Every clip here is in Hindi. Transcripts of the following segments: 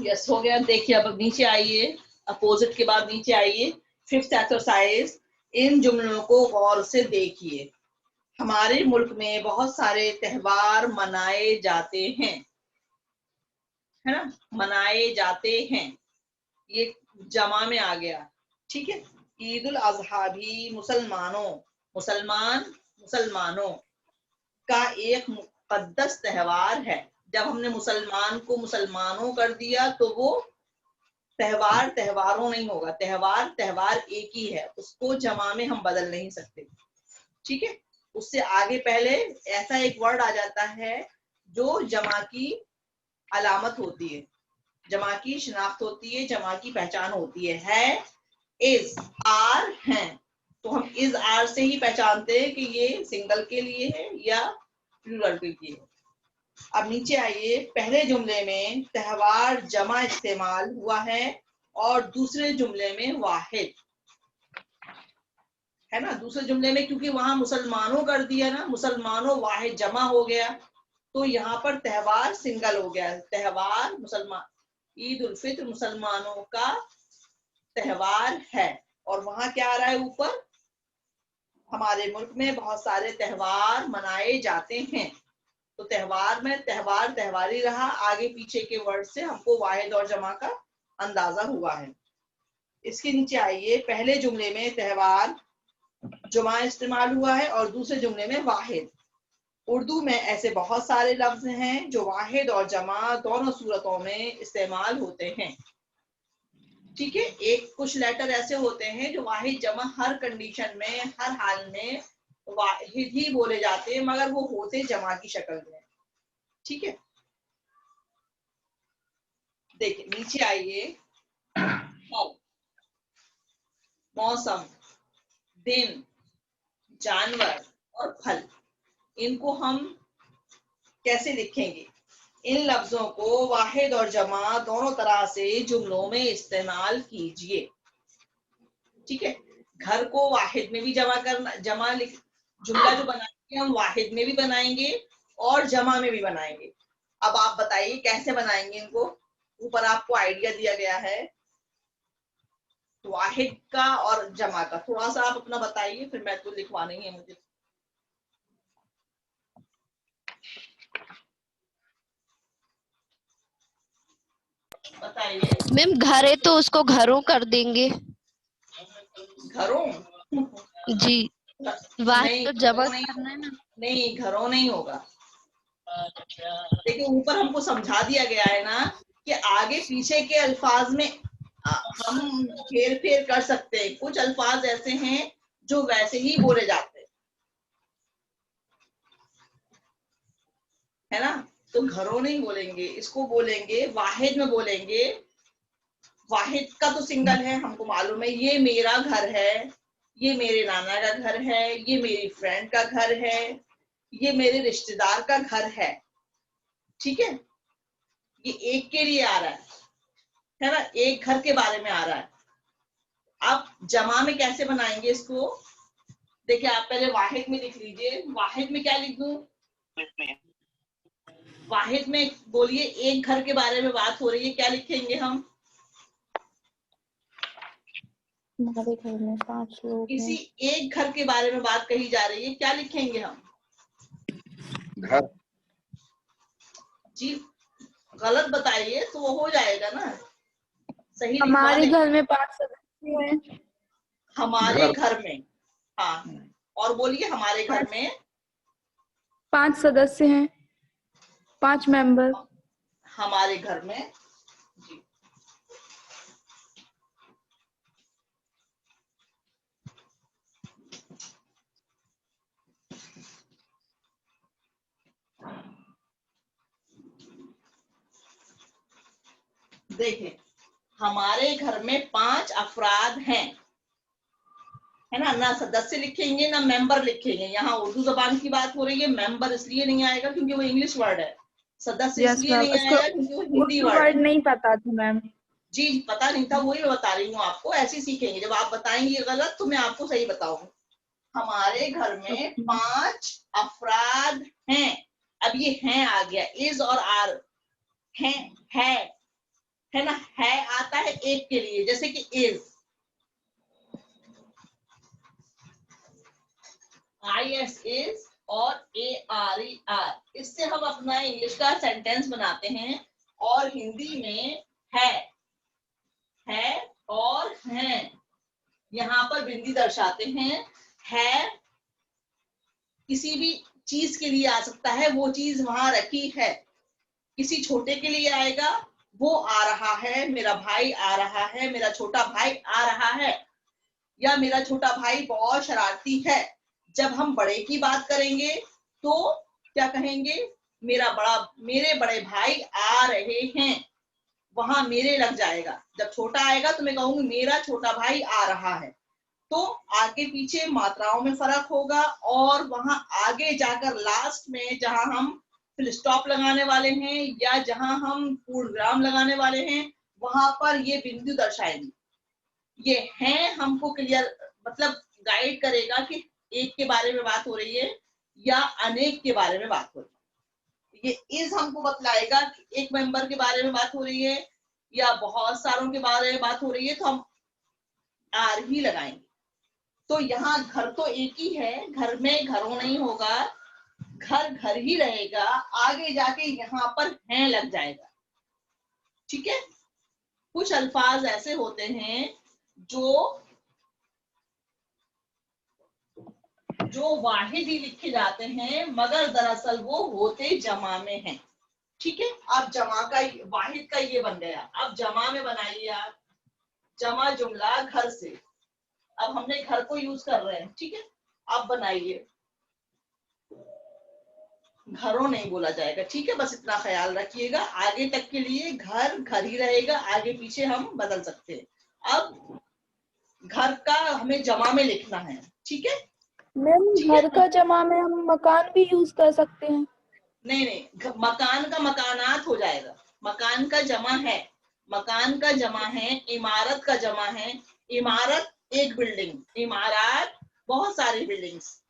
यस हो गया। देखिए अब नीचे आइए, अपोजिट के बाद नीचे आइए। फिफ्थ एक्सरसाइज, इन जुमलों को गौर से देखिए। हमारे मुल्क में बहुत सारे त्योहार मनाए जाते हैं, है ना, मनाए जाते हैं, ये जमा में आ गया। ठीक है, ईद उल अजहा भी मुसलमानों का एक मुकद्दस त्योहार है। जब हमने मुसलमान को मुसलमानों कर दिया तो वो त्योहार त्योहारों नहीं होगा, त्योहार एक ही है, उसको जमा में हम बदल नहीं सकते। ठीक है, उससे आगे पहले ऐसा एक वर्ड आ जाता है जो जमा की अलामत होती है, जमा की शिनाख्त होती है, जमा की पहचान होती है इज, आर, हैं। तो हम इज आर से ही पहचानते हैं कि ये सिंगल के लिए है या प्लूरल के लिए। अब नीचे आइए, पहले जुमले में त्योहार जमा इस्तेमाल हुआ है और दूसरे जुमले में वाहिद, है ना। दूसरे जुमले में क्योंकि वहां मुसलमानों कर दिया ना, मुसलमानों वाहिद जमा हो गया, तो यहाँ पर त्योहार सिंगल हो गया। त्योहार मुसलमान, ईद उल फित्र मुसलमानों का त्योहार है। और वहां क्या आ रहा है ऊपर, हमारे मुल्क में बहुत सारे त्योहार मनाए जाते हैं। तो त्योहार में त्योहार ही रहा, आगे पीछे के वर्ड से हमको वाहिद और जमा का अंदाजा हुआ है। इसके नीचे आइए, पहले जुमले में त्योहार जमा इस्तेमाल हुआ है और दूसरे जुमले में वाहिद। उर्दू में ऐसे बहुत सारे लफ्ज हैं जो वाहिद और जमा दोनों सूरतों में इस्तेमाल होते हैं। ठीक है, एक कुछ लेटर ऐसे होते हैं जो वाहिद जमा हर कंडीशन में, हर हाल में वाहिद ही बोले जाते हैं, मगर वो होते जमा की शक्ल में। ठीक है, देखिए नीचे आइए, मौसम, दिन, जानवर और फल, इनको हम कैसे लिखेंगे? इन लफ्जों को वाहिद और जमा दोनों तरह से जुमलों में इस्तेमाल कीजिए। ठीक है, घर को वाहिद में भी जमा करना, जुमला जो बनाएंगे हम वाहिद में भी बनाएंगे और जमा में भी बनाएंगे। अब आप बताइए कैसे बनाएंगे इनको, ऊपर आपको आइडिया दिया गया है वाहिद का और जमा का। थोड़ा सा आप अपना बताइए, फिर मैं तो लिखवा नहीं है मुझे। बताइए। मैम घर है तो उसको घरों कर देंगे। घरों? जी, वाहिद नहीं, तो जमा घरों नहीं करना है ना। नहीं, घरों नहीं होगा। देखिए ऊपर हमको समझा दिया गया है ना कि आगे पीछे के अल्फाज में हम फेर फेर कर सकते हैं। कुछ अल्फाज ऐसे हैं जो वैसे ही बोले जाते हैं, है ना। तो घरों नहीं बोलेंगे, इसको बोलेंगे वाहिद में बोलेंगे। वाहिद का तो सिंगल है, हमको मालूम है, ये मेरा घर है, ये मेरे नाना का घर है, ये मेरी फ्रेंड का घर है, ये मेरे रिश्तेदार का घर है। ठीक है, ये एक के लिए आ रहा है ना, एक घर के बारे में आ रहा है। आप जमा में कैसे बनाएंगे इसको? देखिए आप पहले वाहिद में लिख लीजिए। वाहिद में क्या लिख दूं? वाहिद में बोलिए, एक घर के बारे में बात हो रही है, क्या लिखेंगे हम? हमारे घर में 5 लोग किसी हैं। एक घर के बारे में बात कही जा रही है, क्या लिखेंगे हम? घर। जी गलत बताइए तो वो हो जाएगा ना, सही लिखवा हमारे देंगे। घर में 5 सदस्य हैं। हमारे घर में, हाँ, और बोलिए हमारे घर में 5 सदस्य हैं, 5 मेंबर। हमारे घर में। जी देखिए, हमारे घर में 5 अफराद हैं, है ना। ना सदस्य लिखेंगे ना मेंबर लिखेंगे। यहाँ उर्दू जबान की बात हो रही है, मेंबर इसलिए नहीं आएगा क्योंकि वो इंग्लिश वर्ड है। सदस्य यस इसलिए मैम, नहीं उसको आएगा क्योंकि वो हिंदी उर्दू वर्ड है। वर्ड नहीं पता था मैम। जी पता नहीं था, वही मैं बता रही हूँ आपको, ऐसे सीखेंगे। जब आप बताएंगे गलत तो मैं आपको सही बताऊंगी। हमारे घर में 5 अफराद हैं। अब ये हैं आ गया, इज और आर, हैं, है, है ना, है आता है एक के लिए, जैसे कि इज, IS इज और ARER, इससे हम अपना इंग्लिश का सेंटेंस बनाते हैं। और हिंदी में है और हैं, यहाँ पर बिंदी दर्शाते हैं। है किसी भी चीज के लिए आ सकता है, वो चीज वहां रखी है। किसी छोटे के लिए आएगा, वो आ रहा है, मेरा भाई आ रहा है, मेरा छोटा भाई आ रहा है, या मेरा छोटा भाई बहुत शरारती है। जब हम बड़े की बात करेंगे तो क्या कहेंगे, मेरे बड़े भाई आ रहे हैं, वहां मेरे लग जाएगा। जब छोटा आएगा तो मैं कहूंगी मेरा छोटा भाई आ रहा है। तो आगे पीछे मात्राओं में फर्क होगा, और वहां आगे जाकर लास्ट में जहां हम फिल स्टॉप लगाने वाले हैं या जहां हम पूर्णविराम लगाने वाले हैं, वहां पर ये बिंदु दर्शाएंगे। ये हैं हमको क्लियर मतलब गाइड करेगा कि एक के बारे में बात हो रही है या अनेक के बारे में बात हो रही है। ये इज हमको बतलाएगा कि एक मेंबर के बारे में बात हो रही है या बहुत सारों के बारे में बात हो रही है, तो हम आर ही लगाएंगे। तो यहाँ घर तो एक ही है, घर में घरों नहीं होगा, घर घर ही रहेगा, आगे जाके यहाँ पर हैं लग जाएगा। ठीक है, कुछ अल्फाज ऐसे होते हैं जो वाहिद ही लिखे जाते हैं, मगर दरअसल वो होते जमा में हैं। ठीक है, अब जमा का वाहिद का ये बन गया। अब जमा में बनाइए आप जमा जुमला घर से। अब हमने घर को यूज कर रहे हैं, ठीक है, आप बनाइए। घरों नहीं बोला जाएगा, ठीक है, बस इतना ख्याल रखिएगा। आगे तक के लिए घर घर ही रहेगा, आगे पीछे हम बदल सकते हैं। अब घर का हमें जमा में लिखना है, ठीक है। मैम घर का जमा में हम मकान भी यूज कर सकते हैं। नहीं, मकान का मकानात हो जाएगा। मकान का जमा है, मकान का जमा है, इमारत का जमा है। इमारत एक बिल्डिंग, इमारत बहुत सारी बिल्डिंग्स,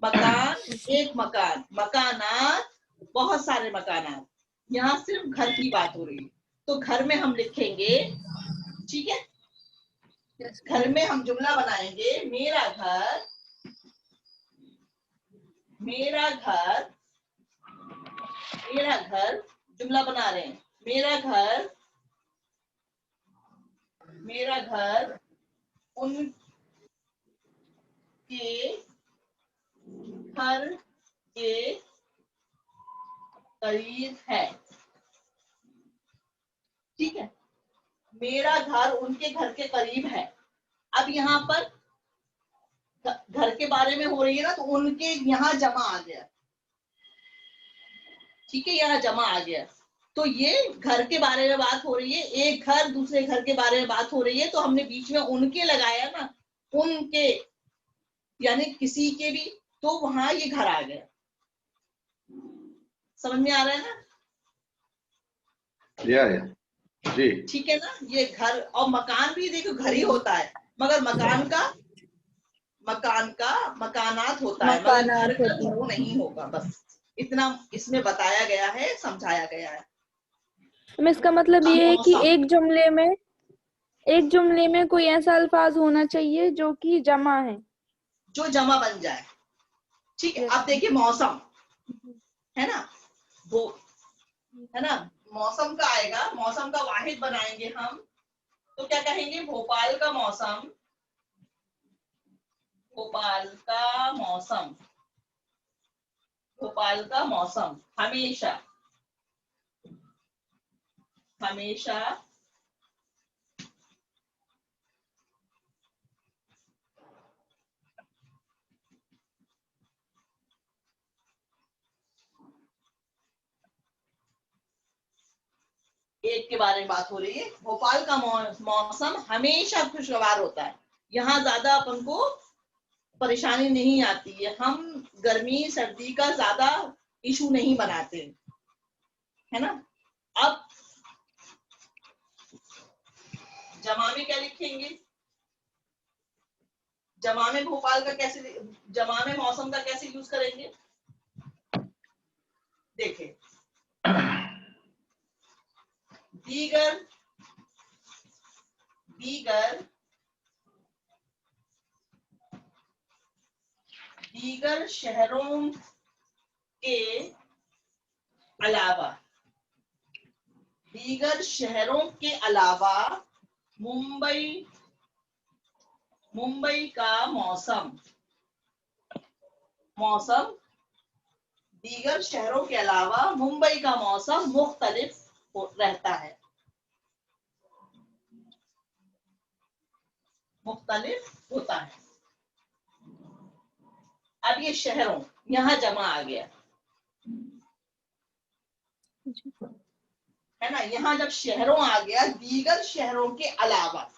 मकान एक मकान, मकानात बहुत सारे मकानात। यहाँ सिर्फ घर की बात हो रही है, तो घर में हम लिखेंगे, ठीक है। घर में हम जुमला बनाएंगे, मेरा घर, मेरा घर, मेरा घर, जुमला बना रहे हैं। मेरा घर, मेरा घर उनके घर के करीब है, ठीक है। मेरा घर उनके घर के करीब है। अब यहाँ पर घर के बारे में हो रही है ना, तो उनके यहाँ जमा आ गया, ठीक है, यहाँ जमा आ गया। तो ये घर के बारे में बात हो रही है, एक घर दूसरे घर के बारे में बात हो रही है, तो हमने बीच में उनके लगाया ना, उनके यानी किसी के भी, तो वहां ये घर आ गया। समझ में आ रहा है ना? या जी, ठीक है ना। ये घर और मकान भी देखो घर ही होता है, मगर मकान का मकानात होता है, मगर घर का घरों नहीं होगा। बस इतना इसमें बताया गया है, समझाया गया है। इसका मतलब ये है कि एक जुमले में कोई ऐसा अल्फाज होना चाहिए जो कि जमा है, जो जमा बन जाए, ठीक है। अब देखिए मौसम है ना, वो है ना, मौसम का आएगा, मौसम का वाहिद बनाएंगे हम, तो क्या कहेंगे, भोपाल का मौसम, भोपाल का मौसम, भोपाल का मौसम हमेशा, हमेशा एक के बारे में बात हो रही है। भोपाल का मौसम हमेशा खुशगवार होता है, यहाँ ज्यादा अपन को परेशानी नहीं आती है, हम गर्मी सर्दी का ज्यादा इशू नहीं बनाते, है ना। अब जमा में क्या लिखेंगे, जमा में भोपाल का कैसे, जमा में मौसम का कैसे यूज करेंगे, देखें, दीगर दीगर शहरों के अलावा, दीगर शहरों के अलावा मुंबई का मौसम दीगर शहरों के अलावा मुंबई का मौसम मुख्तलिफ रहता है, मुख्तलिफ होता है। अब ये शहरों यहाँ जमा आ गया है ना, यहाँ जब शहरों आ गया, दीगर शहरों के अलावा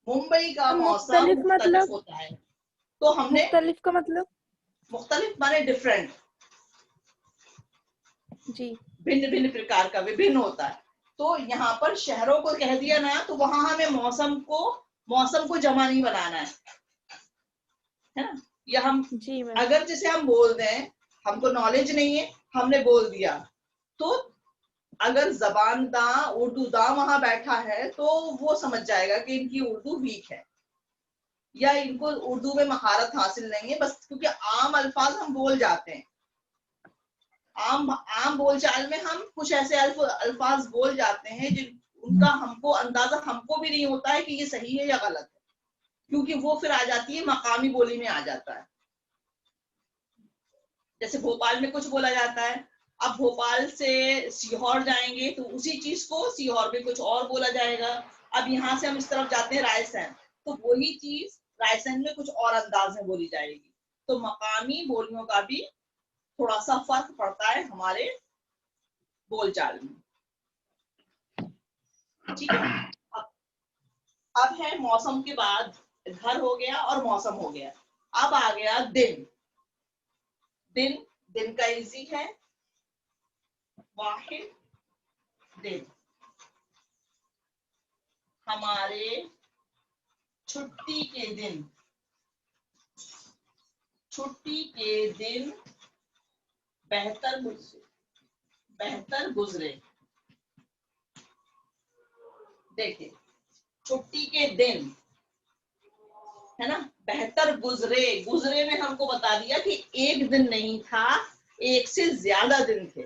मुंबई का मौसम मुख्तलिफ होता है। तो हमने मुख्तलिफ का मतलब, मुख्तलिफ माने डिफरेंट, जी, भिन्न भिन्न प्रकार का, विभिन्न होता है। तो यहाँ पर शहरों को कह दिया ना, तो वहां हमें मौसम को जमा नहीं बनाना है ना। या हम जी मैम, अगर जैसे हम बोल दें, हमको नॉलेज नहीं है, हमने बोल दिया, तो अगर जबान दां उर्दू दां वहां बैठा है तो वो समझ जाएगा कि इनकी उर्दू वीक है या इनको उर्दू में महारत हासिल नहीं है, बस क्योंकि आम अल्फाज हम बोल जाते हैं। आम बोलचाल में हम कुछ ऐसे अल्फाज बोल जाते हैं जिन उनका हमको अंदाजा हमको भी नहीं होता है कि ये सही है या गलत है, क्योंकि वो फिर आ जाती है मकामी बोली में आ जाता है। जैसे भोपाल में कुछ बोला जाता है, अब भोपाल से सीहोर जाएंगे तो उसी चीज को सीहोर में कुछ और बोला जाएगा। अब यहाँ से हम इस तरफ जाते हैं रायसेन, तो वही चीज रायसेन में कुछ और अंदाज में बोली जाएगी। तो मकामी बोलियों का भी थोड़ा सा फर्क पड़ता है हमारे बोलचाल में, ठीक है। अब है मौसम के बाद घर हो गया और मौसम हो गया, अब आ गया दिन। दिन का इजी है, वाहिद दिन। हमारे छुट्टी के दिन बेहतर गुजरे। देखिए, छुट्टी के दिन है ना, बेहतर गुजरे में हमको बता दिया कि एक दिन नहीं था, एक से ज्यादा दिन थे,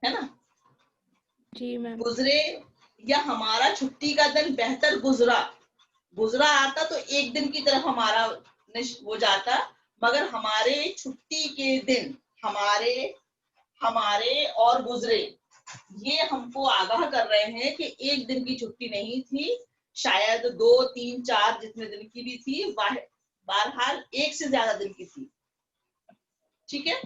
है ना। जी मैम, गुजरे या हमारा छुट्टी का दिन बेहतर गुजरा आता तो एक दिन की तरफ हमारा वो जाता, मगर हमारे छुट्टी के दिन हमारे और गुजरे, ये हमको आगाह कर रहे हैं कि एक दिन की छुट्टी नहीं थी, शायद 2, 3, 4 जितने दिन की भी थी, बहरहाल एक से ज्यादा दिन की थी, ठीक है।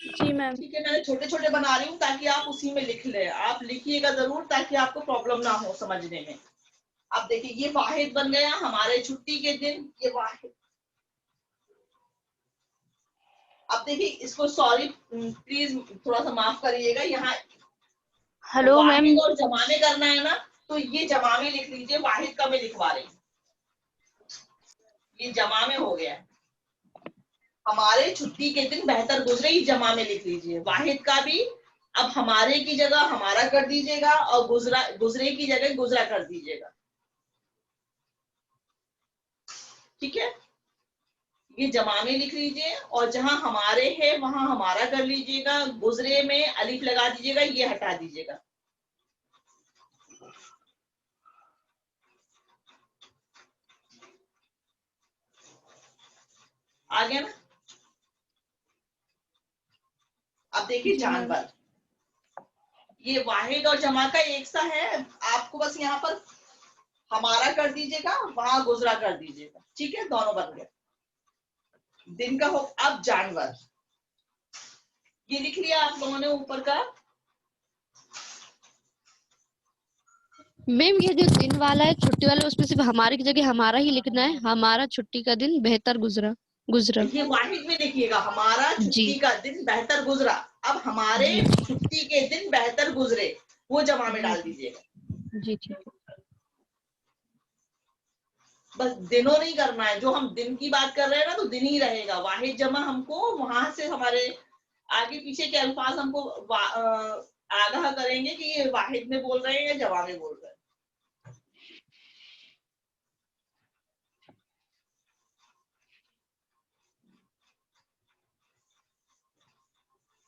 जी मैम, ठीक है, मैंने छोटे छोटे बना रही हूँ ताकि आप उसी में लिख लें। आप लिखिएगा जरूर ताकि आपको प्रॉब्लम ना हो समझने में। अब देखिए, ये वाहिद बन गया हमारे छुट्टी के दिन, ये वाहिद। अब देखिए इसको, सॉरी प्लीज थोड़ा सा माफ करिएगा, यहाँ हेलो मैम। वाहिद और जमा में करना है ना, तो ये जमा में लिख लीजिए, वाहिद का मैं लिखवा रही हूँ, ये जमा में हो गया। हमारे छुट्टी के दिन बेहतर गुजरे, ही जमा में लिख लीजिए। वाहिद का भी अब हमारे की जगह हमारा कर दीजिएगा और गुजरे की जगह गुजरा कर दीजिएगा, ठीक है। ये जमा में लिख लीजिए और जहां हमारे है वहां हमारा कर लीजिएगा, गुजरे में अलिफ लगा दीजिएगा, ये हटा दीजिएगा। आ गया ना। अब देखिए जानवर, ये वाहिद और जमा का एक सा है, आपको बस यहाँ पर हमारा कर दीजिएगा, वहां गुजरा कर दीजिएगा, ठीक है, दोनों बन गए। दिन का हो। अब जानवर, ये लिख लिया आप लोगों ने ऊपर का। मैम ये जो दिन वाला है, छुट्टी वाला, उसमें सिर्फ हमारे की जगह हमारा ही लिखना है, हमारा छुट्टी का दिन बेहतर गुजरा। ये वाहिद में लिखिएगा, हमारा छुट्टी का दिन बेहतर गुजरा। अब हमारे छुट्टी के दिन बेहतर गुजरे, वो जमा में डाल दीजिएगा। जी ठीक है। बस दिनों नहीं करना है, जो हम दिन की बात कर रहे हैं ना तो दिन ही रहेगा, वाहिद जमा हमको वहां से हमारे आगे पीछे के अल्फाज हमको आगाह करेंगे कि ये वाहिद में बोल रहे हैं या जमा में बोल रहे हैं।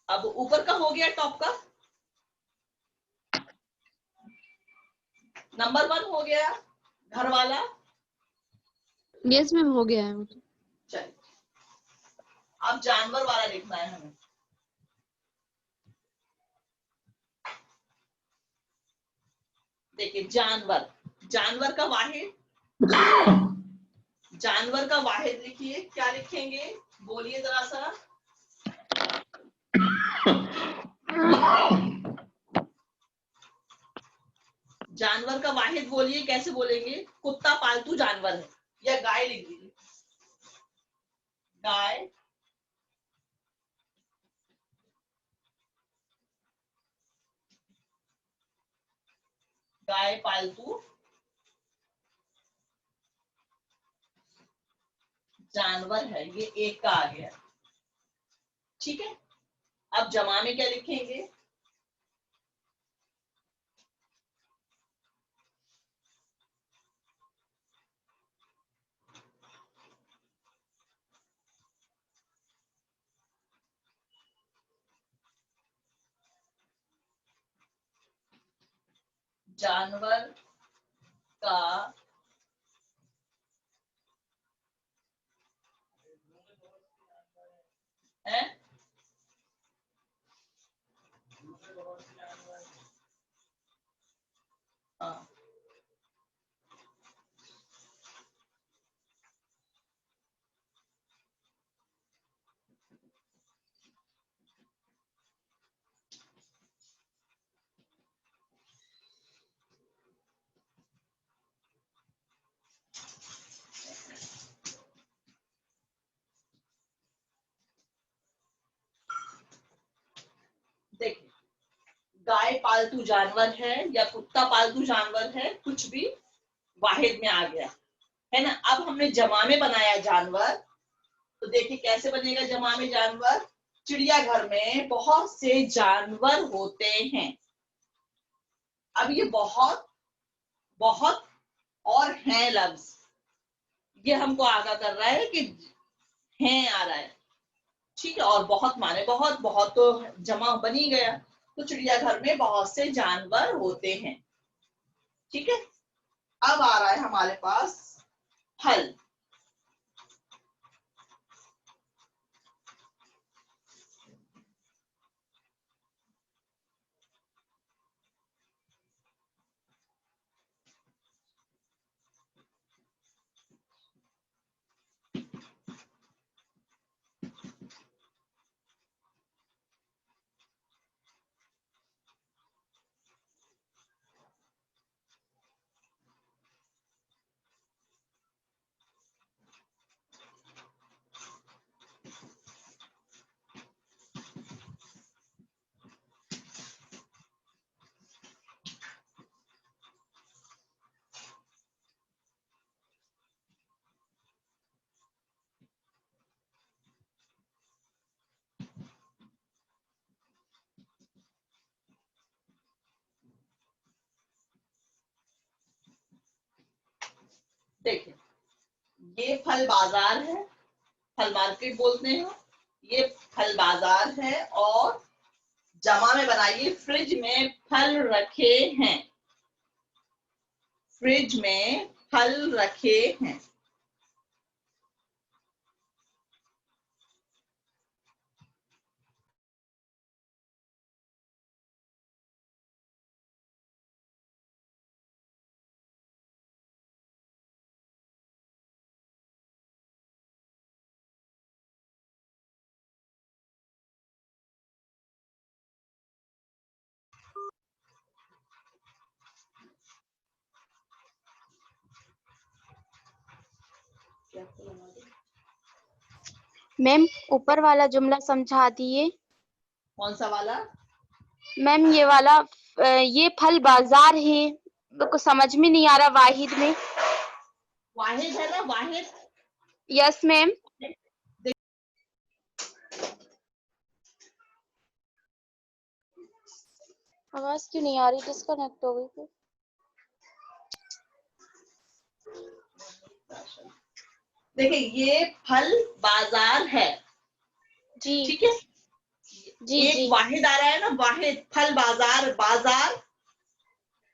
अब ऊपर का हो गया, टॉप का नंबर 1 हो गया, घर वाला। यस मैम, हो गया है। चलिए अब जानवर वाला लिखना है हमें। देखिए जानवर, जानवर का वाहिद, जानवर का वाहिद लिखिए, क्या लिखेंगे बोलिए जरा सा। जानवर का वाहिद बोलिए, कैसे बोलेंगे? कुत्ता पालतू जानवर है, या गाय लिख दीजिए, गाय। गाय पालतू जानवर है, ये एक का आ गया। ठीक है, अब जमा में क्या लिखेंगे? जानवर का है, हाँ, देखिए गाय पालतू जानवर है या कुत्ता पालतू जानवर है, कुछ भी वाहिद में आ गया है ना। अब हमने जमा में बनाया जानवर, तो देखिए कैसे बनेगा जमा में जानवर। चिड़ियाघर में बहुत से जानवर होते हैं। अब ये बहुत बहुत और हैं लफ्ज, ये हमको आगाह कर रहा है कि हैं आ रहा है। ठीक है, और बहुत माने बहुत, बहुत तो जमा बन ही गया, तो चिड़ियाघर में बहुत से जानवर होते हैं। ठीक है, अब आ रहा है हमारे पास फल। देखिए ये फल बाजार है, फल मार्केट बोलते हैं, ये फल बाजार है। और जमा में बनाइए, फ्रिज में फल रखे हैं, फ्रिज में फल रखे हैं। मैम ऊपर वाला जुमला समझा दिए। कौन सा वाला? मैम ये वाला ये फल बाजार है, मेरे को समझ में नहीं आ रहा। वाहिद में वाहिद है ना, वाहिद। Yes ma'am. आवाज क्यों नहीं आ रही? डिस्कनेक्ट हो गई थी। देखिए ये फल बाजार है, जी ठीक है। जी एक जी वाहिद आ रहा है ना, वाहिद, फल बाजार, बाजार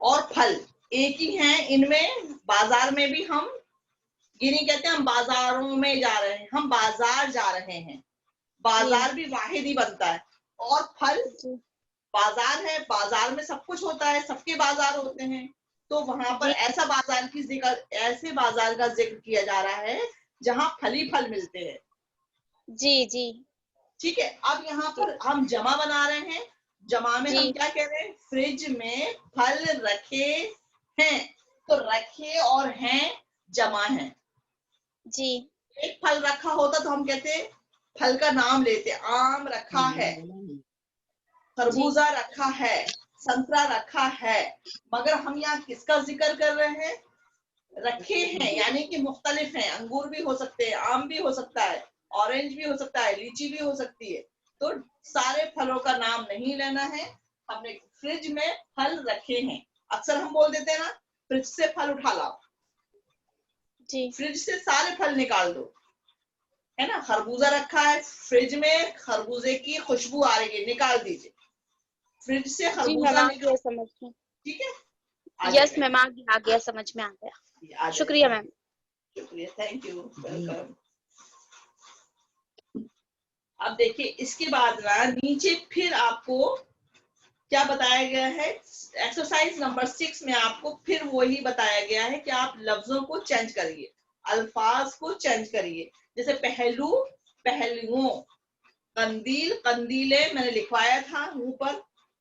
और फल एक ही हैं। इनमें बाजार में भी हम ये नहीं कहते हम बाजारों में जा रहे हैं, हम बाजार जा रहे हैं। बाजार भी वाहिद ही बनता है। और फल जी बाजार है, बाजार में सब कुछ होता है, सबके बाजार होते हैं। तो वहां पर जी ऐसा बाजार की जिक्र, ऐसे बाजार का जिक्र किया जा रहा है जहां फल ही फल मिलते हैं, जी जी ठीक है। अब यहाँ पर हम जमा बना रहे हैं। जमा में जी हम क्या कह रहे हैं? फ्रिज में फल रखे हैं। तो रखे और हैं जमा है। जी एक फल रखा होता तो हम कहते फल का नाम लेते, आम रखा है, खरबूजा रखा है, संतरा रखा है। मगर हम यहाँ किसका जिक्र कर रहे हैं? रखे हैं, यानी कि मुख्तलिफ हैं। अंगूर भी हो सकते हैं, आम भी हो सकता है, ऑरेंज भी हो सकता है, लीची भी हो सकती है। तो सारे फलों का नाम नहीं लेना है। हमने फ्रिज में फल रखे हैं। अक्सर हम बोल देते हैं ना, फ्रिज से फल उठा लाओ, जी फ्रिज से सारे फल निकाल दो, है ना। खरबूजा रखा है फ्रिज में, खरबूजे की खुशबू आ रही है, निकाल दीजिए। फ्रिज से जी खरबूजा मैम, आ निकाल, गया समझ में। ठीक है। यस मैम, आ गया समझ में, आ गया। शुक्रिया मैम। शुक्रिया, थैंक यू, वेलकम। अब देखिए इसके बाद ना नीचे फिर आपको क्या बताया गया है? एक्सरसाइज नंबर 6 में आपको फिर वही बताया गया है कि आप लफ्जों को चेंज करिए, अल्फाज को चेंज करिए। जैसे पहलू, पहलुओं, कंदील, कंदीले मैंने लिखवाया था ऊपर,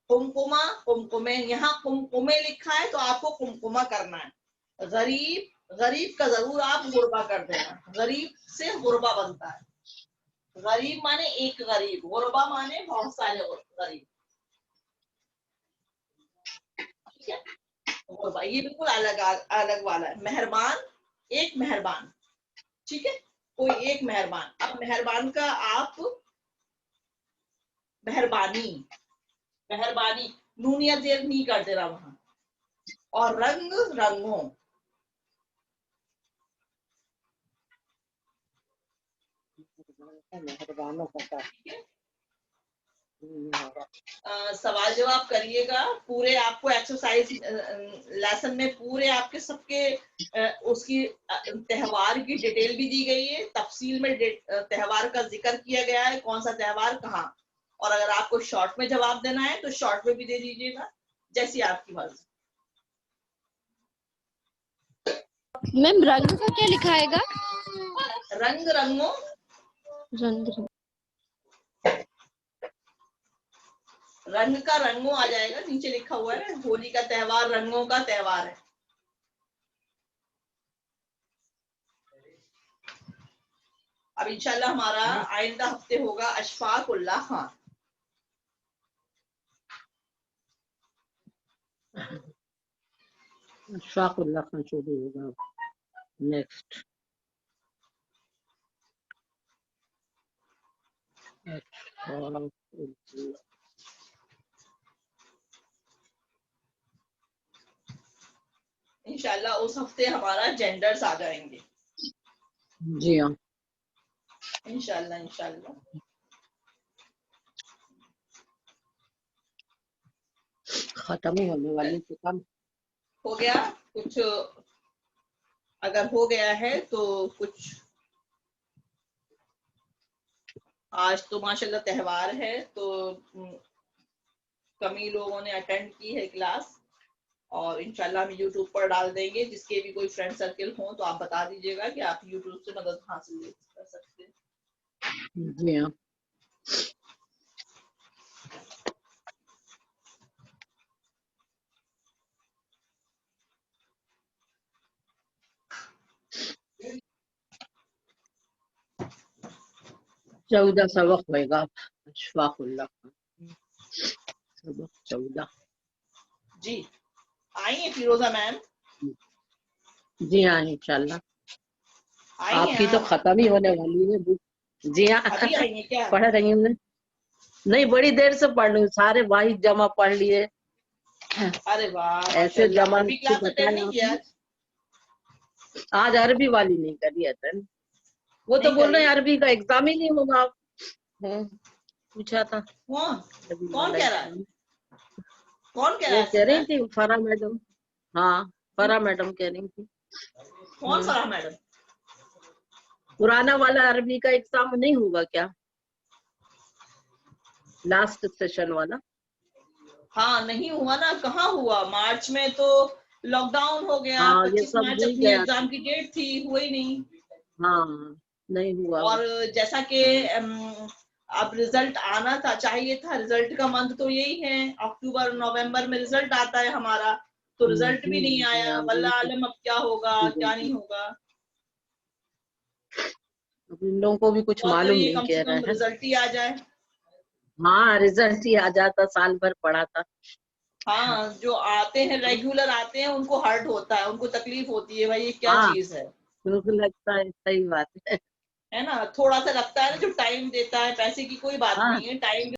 कुमकुमा, कुमकुमे। यहाँ कुमकुमे लिखा है तो आपको कुमकुमा करना है। गरीब, गरीब का जरूर आप गुरबा कर देना। गरीब से गुरबा बनता है। गरीब माने एक गरीब, गुरबा माने बहुत सारे गरीब, ठीक है। गुरबा ये बिल्कुल अलग अलग वाला है। मेहरबान, एक मेहरबान, ठीक है, कोई एक मेहरबान। अब मेहरबान का आप मेहरबानी, मेहरबानी, नूनिया जेर नहीं कर दे रहा वहां। और रंग, रंगों, सवाल जवाब करिएगा। पूरे आपको एक्सरसाइज लेसन में पूरे आपके सबके उसकी त्योहार की डिटेल भी दी गई है, तफसील में त्योहार का जिक्र किया गया है, कौन सा त्योहार कहाँ। और अगर आपको शॉर्ट में जवाब देना है तो शॉर्ट में भी दे दीजिएगा, जैसी आपकी मर्जी। मैम रंग का क्या लिखाएगा? रंग, रंगों, रंग रंग रंग का रंगों आ जाएगा, नीचे लिखा हुआ है होली का त्योहार रंगों का त्योहार है। अब इंशाल्लाह हमारा आइंदा हफ्ते होगा अशफाक उल्लाह खान। अशफाक उल्लाह खान शुरू होगा नेक्स्ट। इंशाल्लाह उस हफ्ते हमारा जेंडर्स आ जाएंगे। जी हाँ, इंशाल्लाह इंशाल्लाह। खत्म ही होने वाली तो कम हो गया कुछ? अगर हो गया है तो कुछ, आज तो माशाल्लाह त्योहार है तो कम ही लोगों ने अटेंड की है क्लास। और इंशाल्लाह हम यूट्यूब पर डाल देंगे। जिसके भी कोई फ्रेंड सर्किल हो तो आप बता दीजिएगा कि आप यूट्यूब से मदद हासिल कर सकते हैं। जी हाँ। चौदह सबक होगा अशफाक उल्लाह खान, सबक 14। जी आई है फिरोजा मैम? जी हाँ इंशाल्लाह। आई है आपकी तो आप? खत्म ही होने वाली है बुक। जी हाँ अभी आई है क्या? पढ़ रही हूँ मैं। नहीं, बड़ी देर से पढ़ रही हूँ, सारे वाहिद जमा पढ़ लिए, अरे वाह ऐसे माशाल्लाह। जमा अरबी क्लास अटेंड नहीं किया? आज अरबी वाली नहीं करी अटेंड। वो तो नहीं बोल रहे करी? हैं अरबी का एग्जाम ही नहीं होगा अब। पूछा था कौन अरबी कौन वाला कह रहा है? एग्जाम। कौन कह रहा वो है? कह रही सर? थी फरा मैडम। हाँ फरा मैडम कह रही थी। कौन फराह मैडम? पुराना वाला अरबी का एग्जाम नहीं होगा क्या, लास्ट सेशन वाला? हाँ नहीं हुआ ना, कहाँ हुआ? मार्च में तो लॉकडाउन हो गया। हाँ ये 25 सब मार्च हो ही अपनी गया एग्जाम था। की डेट थी, हुआ ही नहीं। हाँ नहीं हुआ वो। और जैसा कि अब रिजल्ट आना था, चाहिए था, रिजल्ट का मंथ तो यही है, अक्टूबर नवंबर में रिजल्ट आता है हमारा, तो रिजल्ट भी नहीं आया। वल्लाह आलम अब क्या होगा क्या नहीं होगा। अब इन लोगों को भी कुछ और मालूम ये नहीं कम कह से रहे कम हैं। रिजल्ट ही आ जाए। हाँ रिजल्ट ही आ जाता, साल भर पढ़ा था। हाँ जो आते हैं रेगुलर आते हैं उनको हर्ट होता है, उनको तकलीफ होती है, भाई ये क्या हाँ चीज है। बिल्कुल लगता है, सही बात है। है ना, थोड़ा सा लगता है ना, जो टाइम देता है, पैसे की कोई बात हाँ नहीं है, टाइम